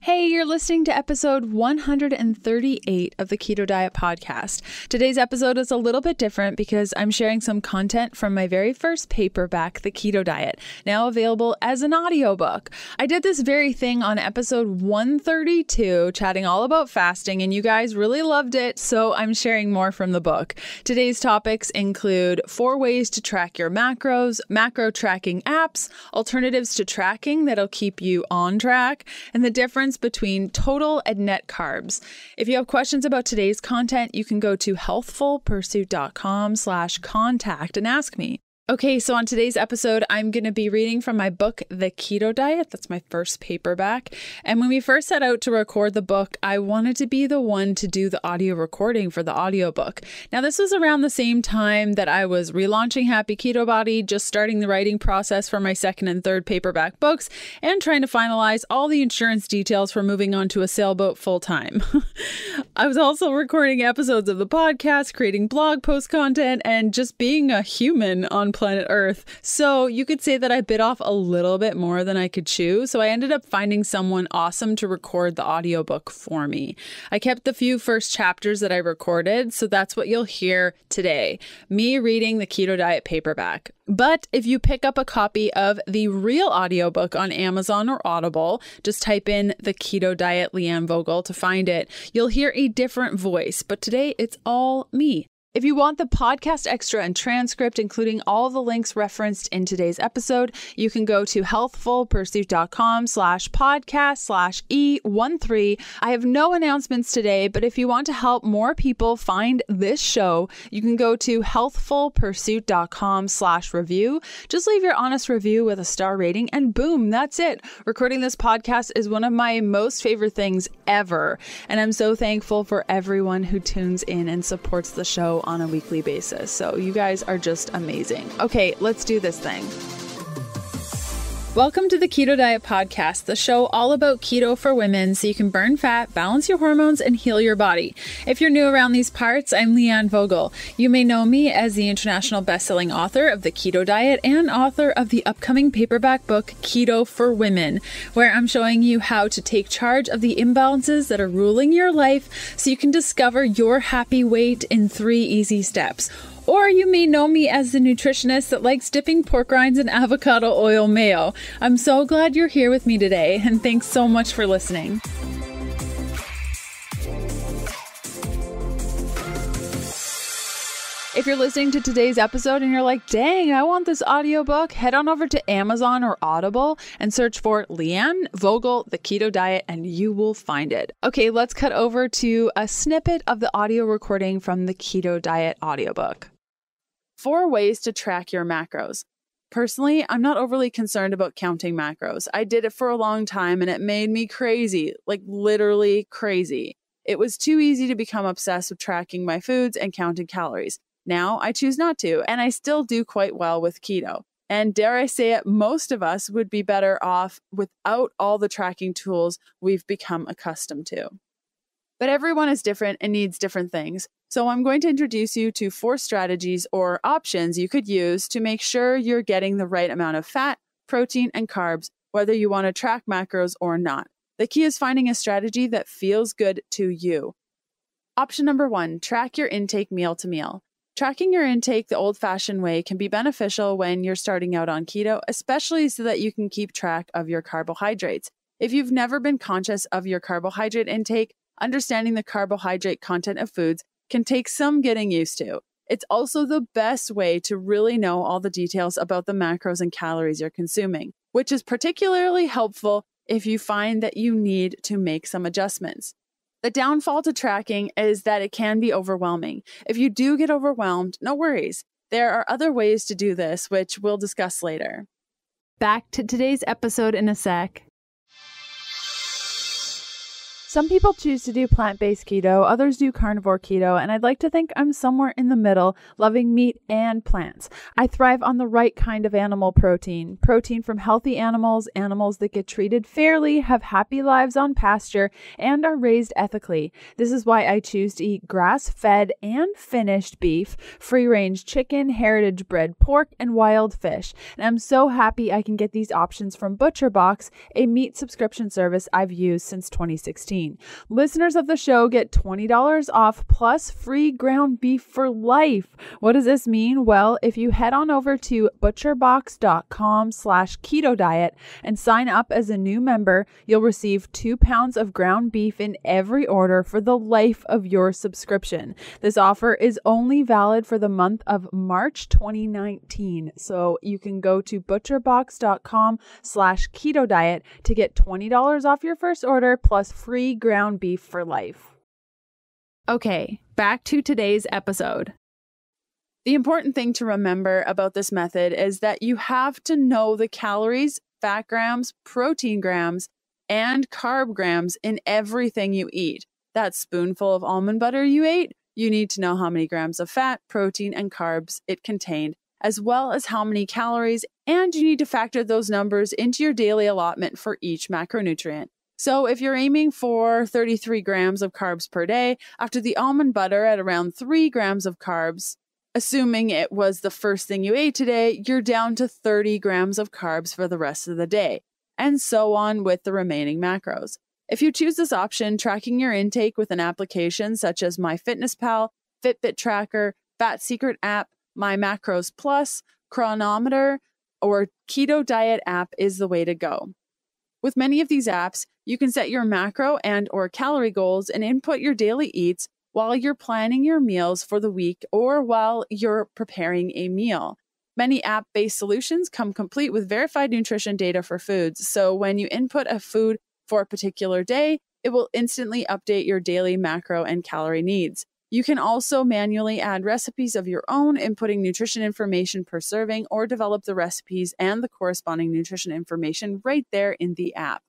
Hey, you're listening to episode 138 of the Keto Diet Podcast. Today's episode is a little bit different because I'm sharing some content from my very first paperback, The Keto Diet, now available as an audiobook. I did this very thing on episode 132, chatting all about fasting, and you guys really loved it, so I'm sharing more from the book. Today's topics include 4 ways to track your macros, macro tracking apps, alternatives to tracking that'll keep you on track, and the difference between total and net carbs. If you have questions about today's content, you can go to healthfulpursuit.com/contact and ask me. Okay, so on today's episode, I'm going to be reading from my book, The Keto Diet. That's my first paperback. And when we first set out to record the book, I wanted to be the one to do the audio recording for the audiobook. Now, this was around the same time that I was relaunching Happy Keto Body, just starting the writing process for my second and third paperback books, and trying to finalize all the insurance details for moving on to a sailboat full time. I was also recording episodes of the podcast, creating blog post content, and just being a human on planet Earth. So you could say that I bit off a little bit more than I could chew. So I ended up finding someone awesome to record the audiobook for me. I kept the few first chapters that I recorded. So that's what you'll hear today. Me reading the Keto Diet paperback. But if you pick up a copy of the real audiobook on Amazon or Audible, just type in The Keto Diet Leanne Vogel to find it. You'll hear a different voice, but today it's all me. If you want the podcast extra and transcript, including all the links referenced in today's episode, you can go to healthfulpursuit.com/podcast/E13. I have no announcements today, but if you want to help more people find this show, you can go to healthfulpursuit.com/review. Just leave your honest review with a star rating and boom, that's it. Recording this podcast is one of my most favorite things ever. And I'm so thankful for everyone who tunes in and supports the show on a weekly basis. So you guys are just amazing. Okay, let's do this thing. Welcome to the Keto Diet Podcast, the show all about keto for women so you can burn fat, balance your hormones, and heal your body. If you're new around these parts, I'm Leanne Vogel. You may know me as the international best-selling author of The Keto Diet and author of the upcoming paperback book, Keto for Women, where I'm showing you how to take charge of the imbalances that are ruling your life so you can discover your happy weight in 3 easy steps. Or you may know me as the nutritionist that likes dipping pork rinds in avocado oil mayo. I'm so glad you're here with me today, and thanks so much for listening. If you're listening to today's episode and you're like, dang, I want this audiobook, head on over to Amazon or Audible and search for Leanne Vogel, The Keto Diet, and you will find it. Okay, let's cut over to a snippet of the audio recording from the Keto Diet audiobook. 4 ways to track your macros. Personally, I'm not overly concerned about counting macros. I did it for a long time and it made me crazy, like literally crazy. It was too easy to become obsessed with tracking my foods and counting calories. Now I choose not to, and I still do quite well with keto. And dare I say it, most of us would be better off without all the tracking tools we've become accustomed to. But everyone is different and needs different things. So I'm going to introduce you to 4 strategies or options you could use to make sure you're getting the right amount of fat, protein, and carbs, whether you want to track macros or not. The key is finding a strategy that feels good to you. Option number 1, track your intake meal to meal. Tracking your intake the old-fashioned way can be beneficial when you're starting out on keto, especially so that you can keep track of your carbohydrates. If you've never been conscious of your carbohydrate intake, understanding the carbohydrate content of foods can take some getting used to. It's also the best way to really know all the details about the macros and calories you're consuming, which is particularly helpful if you find that you need to make some adjustments. The downfall to tracking is that it can be overwhelming. If you do get overwhelmed, no worries. There are other ways to do this, which we'll discuss later. Back to today's episode in a sec. Some people choose to do plant-based keto, others do carnivore keto, and I'd like to think I'm somewhere in the middle, loving meat and plants. I thrive on the right kind of animal protein from healthy animals, animals that get treated fairly, have happy lives on pasture, and are raised ethically. This is why I choose to eat grass-fed and finished beef, free-range chicken, heritage-bred pork, and wild fish. And I'm so happy I can get these options from ButcherBox, a meat subscription service I've used since 2016. Listeners of the show get $20 off plus free ground beef for life. What does this mean? Well, if you head on over to butcherbox.com/keto diet and sign up as a new member, you'll receive 2 pounds of ground beef in every order for the life of your subscription. This offer is only valid for the month of March 2019. So you can go to butcherbox.com/keto diet to get $20 off your first order plus free ground beef for life. Okay, back to today's episode. The important thing to remember about this method is that you have to know the calories, fat grams, protein grams, and carb grams in everything you eat. That spoonful of almond butter you ate, you need to know how many grams of fat, protein, and carbs it contained, as well as how many calories, and you need to factor those numbers into your daily allotment for each macronutrient. So if you're aiming for 33 grams of carbs per day, after the almond butter at around 3 grams of carbs, assuming it was the first thing you ate today, you're down to 30 grams of carbs for the rest of the day, and so on with the remaining macros. If you choose this option, tracking your intake with an application such as MyFitnessPal, Fitbit Tracker, Fat Secret app, My Macros Plus, Chronometer, or Keto Diet app is the way to go. With many of these apps, you can set your macro and or calorie goals and input your daily eats while you're planning your meals for the week or while you're preparing a meal. Many app-based solutions come complete with verified nutrition data for foods, so when you input a food for a particular day, it will instantly update your daily macro and calorie needs. You can also manually add recipes of your own, inputting nutrition information per serving, or develop the recipes and the corresponding nutrition information right there in the app.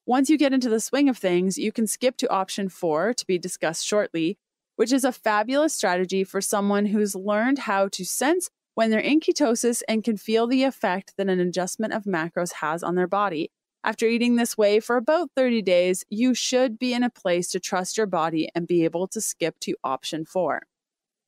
Once you get into the swing of things, you can skip to option 4, to be discussed shortly, which is a fabulous strategy for someone who's learned how to sense when they're in ketosis and can feel the effect that an adjustment of macros has on their body. After eating this way for about 30 days, you should be in a place to trust your body and be able to skip to option 4.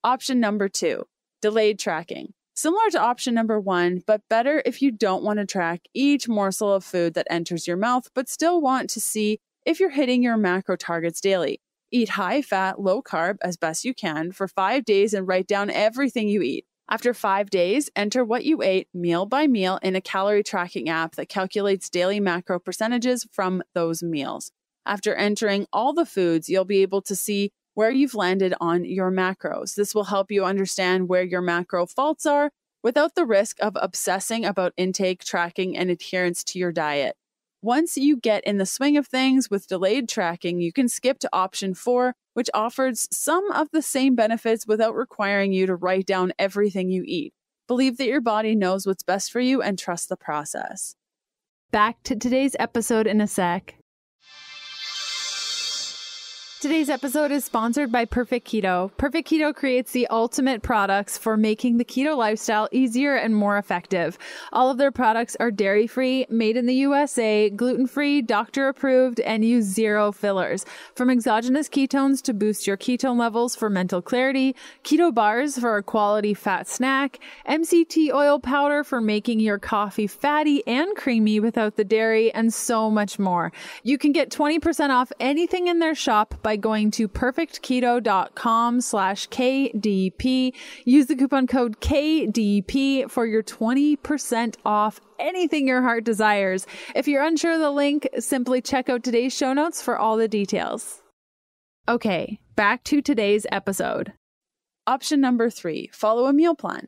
Option number 2, delayed tracking. Similar to option number 1, but better if you don't want to track each morsel of food that enters your mouth, but still want to see if you're hitting your macro targets daily. Eat high fat, low carb as best you can for 5 days and write down everything you eat. After 5 days, enter what you ate meal by meal in a calorie tracking app that calculates daily macro percentages from those meals. After entering all the foods, you'll be able to see where you've landed on your macros. This will help you understand where your macro faults are without the risk of obsessing about intake, tracking, and adherence to your diet. Once you get in the swing of things with delayed tracking, you can skip to option 4, which offers some of the same benefits without requiring you to write down everything you eat. Believe that your body knows what's best for you and trust the process. Back to today's episode in a sec. Today's episode is sponsored by Perfect Keto. Perfect Keto creates the ultimate products for making the keto lifestyle easier and more effective. All of their products are dairy-free, made in the USA, gluten-free, doctor-approved, and use 0 fillers. From exogenous ketones to boost your ketone levels for mental clarity, keto bars for a quality fat snack, MCT oil powder for making your coffee fatty and creamy without the dairy, and so much more. You can get 20% off anything in their shop by going to perfectketo.com/KDP. Use the coupon code KDP for your 20% off anything your heart desires. If you're unsure of the link, simply check out today's show notes for all the details. Okay, back to today's episode. Option number 3, follow a meal plan.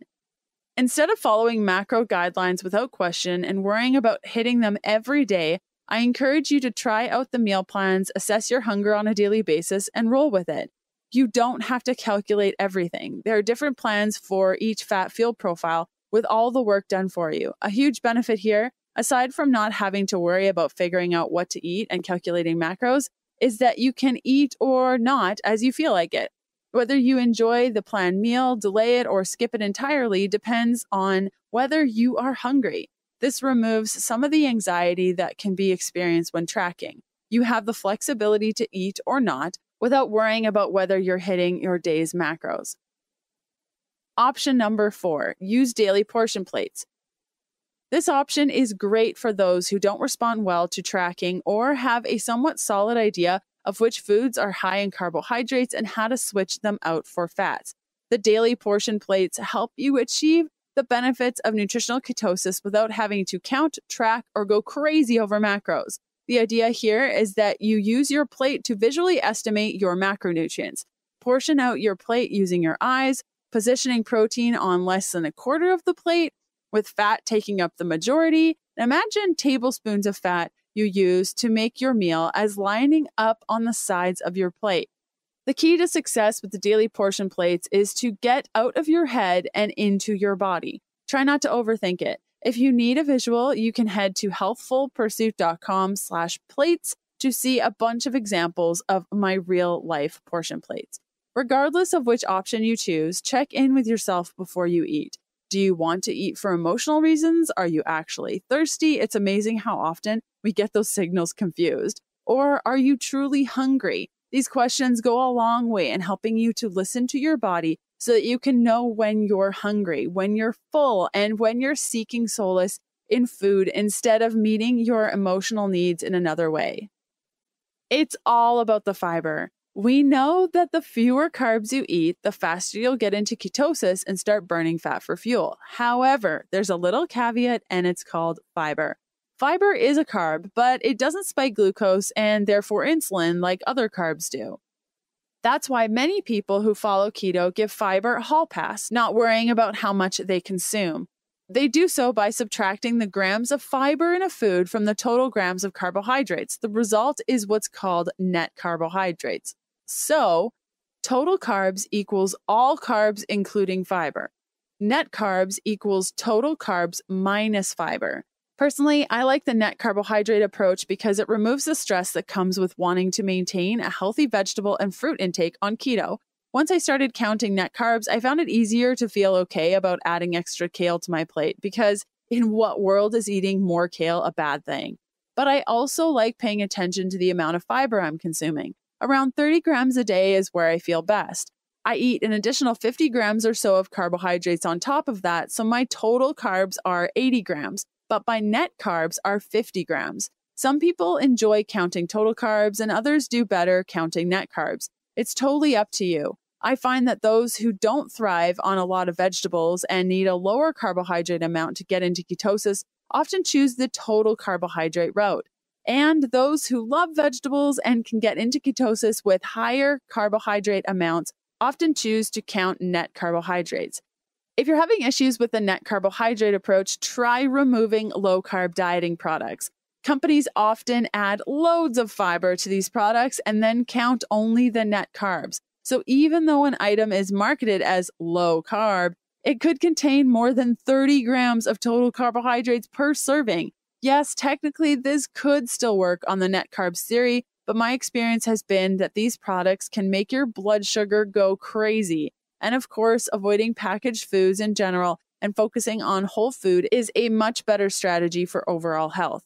Instead of following macro guidelines without question and worrying about hitting them every day, I encourage you to try out the meal plans, assess your hunger on a daily basis, and roll with it. You don't have to calculate everything. There are different plans for each fat fuel profile with all the work done for you. A huge benefit here, aside from not having to worry about figuring out what to eat and calculating macros, is that you can eat or not as you feel like it. Whether you enjoy the planned meal, delay it, or skip it entirely depends on whether you are hungry. This removes some of the anxiety that can be experienced when tracking. You have the flexibility to eat or not without worrying about whether you're hitting your day's macros. Option number 4, use daily portion plates. This option is great for those who don't respond well to tracking or have a somewhat solid idea of which foods are high in carbohydrates and how to switch them out for fats. The daily portion plates help you achieve the benefits of nutritional ketosis without having to count, track, or go crazy over macros. The idea here is that you use your plate to visually estimate your macronutrients. Portion out your plate using your eyes, positioning protein on less than a quarter of the plate, with fat taking up the majority. Imagine tablespoons of fat you use to make your meal as lining up on the sides of your plate. The key to success with the daily portion plates is to get out of your head and into your body. Try not to overthink it. If you need a visual, you can head to healthfulpursuit.com/plates to see a bunch of examples of my real life portion plates. Regardless of which option you choose, check in with yourself before you eat. Do you want to eat for emotional reasons? Are you actually thirsty? It's amazing how often we get those signals confused. Or are you truly hungry? These questions go a long way in helping you to listen to your body so that you can know when you're hungry, when you're full, and when you're seeking solace in food instead of meeting your emotional needs in another way. It's all about the fiber. We know that the fewer carbs you eat, the faster you'll get into ketosis and start burning fat for fuel. However, there's a little caveat, and it's called fiber. Fiber is a carb, but it doesn't spike glucose and therefore insulin like other carbs do. That's why many people who follow keto give fiber a hall pass, not worrying about how much they consume. They do so by subtracting the grams of fiber in a food from the total grams of carbohydrates. The result is what's called net carbohydrates. So, total carbs equals all carbs including fiber. Net carbs equals total carbs minus fiber. Personally, I like the net carbohydrate approach because it removes the stress that comes with wanting to maintain a healthy vegetable and fruit intake on keto. Once I started counting net carbs, I found it easier to feel okay about adding extra kale to my plate because in what world is eating more kale a bad thing? But I also like paying attention to the amount of fiber I'm consuming. Around 30 grams a day is where I feel best. I eat an additional 50 grams or so of carbohydrates on top of that, so my total carbs are 80 grams. But my net carbs are 50 grams. Some people enjoy counting total carbs and others do better counting net carbs. It's totally up to you. I find that those who don't thrive on a lot of vegetables and need a lower carbohydrate amount to get into ketosis often choose the total carbohydrate route. And those who love vegetables and can get into ketosis with higher carbohydrate amounts often choose to count net carbohydrates. If you're having issues with the net carbohydrate approach, try removing low-carb dieting products. Companies often add loads of fiber to these products and then count only the net carbs. So even though an item is marketed as low carb, it could contain more than 30 grams of total carbohydrates per serving. Yes, technically this could still work on the net carbs theory, but my experience has been that these products can make your blood sugar go crazy. And of course, avoiding packaged foods in general and focusing on whole food is a much better strategy for overall health.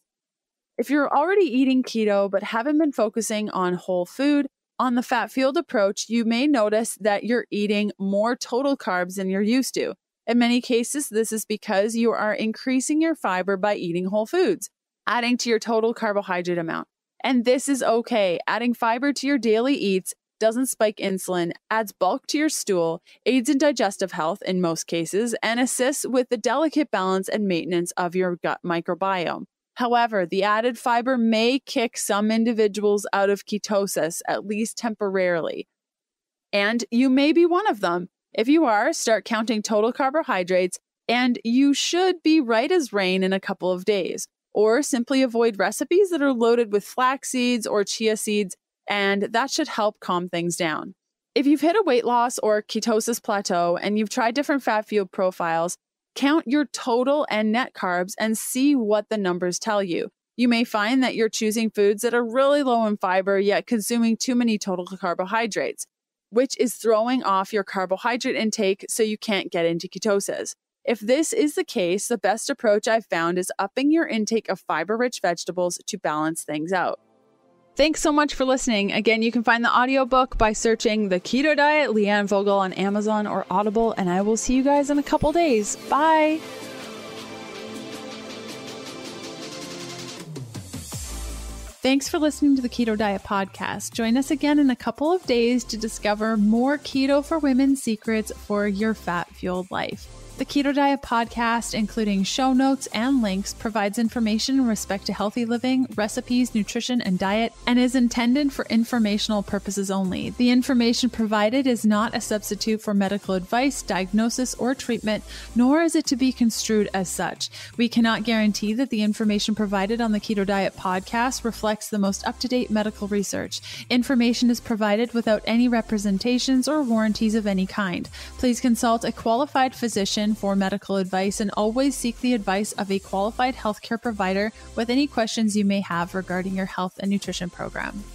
If you're already eating keto but haven't been focusing on whole food, on the fat-fueled approach, you may notice that you're eating more total carbs than you're used to. In many cases, this is because you are increasing your fiber by eating whole foods, adding to your total carbohydrate amount. And this is okay. Adding fiber to your daily eats doesn't spike insulin, adds bulk to your stool, aids in digestive health in most cases, and assists with the delicate balance and maintenance of your gut microbiome. However, the added fiber may kick some individuals out of ketosis, at least temporarily. And you may be one of them. If you are, start counting total carbohydrates, and you should be right as rain in a couple of days. Or simply avoid recipes that are loaded with flax seeds or chia seeds, and that should help calm things down. If you've hit a weight loss or ketosis plateau and you've tried different fat fuel profiles, count your total and net carbs and see what the numbers tell you. You may find that you're choosing foods that are really low in fiber, yet consuming too many total carbohydrates, which is throwing off your carbohydrate intake so you can't get into ketosis. If this is the case, the best approach I've found is upping your intake of fiber-rich vegetables to balance things out. Thanks so much for listening. Again, you can find the audiobook by searching The Keto Diet, Leanne Vogel on Amazon or Audible, and I will see you guys in a couple days. Bye! Thanks for listening to the Keto Diet Podcast. Join us again in a couple of days to discover more keto for women secrets for your fat-fueled life. The Keto Diet Podcast, including show notes and links, provides information in respect to healthy living, recipes, nutrition, and diet, and is intended for informational purposes only. The information provided is not a substitute for medical advice, diagnosis, or treatment, nor is it to be construed as such. We cannot guarantee that the information provided on the Keto Diet Podcast reflects the most up-to-date medical research. Information is provided without any representations or warranties of any kind. Please consult a qualified physician for medical advice and always seek the advice of a qualified healthcare provider with any questions you may have regarding your health and nutrition program.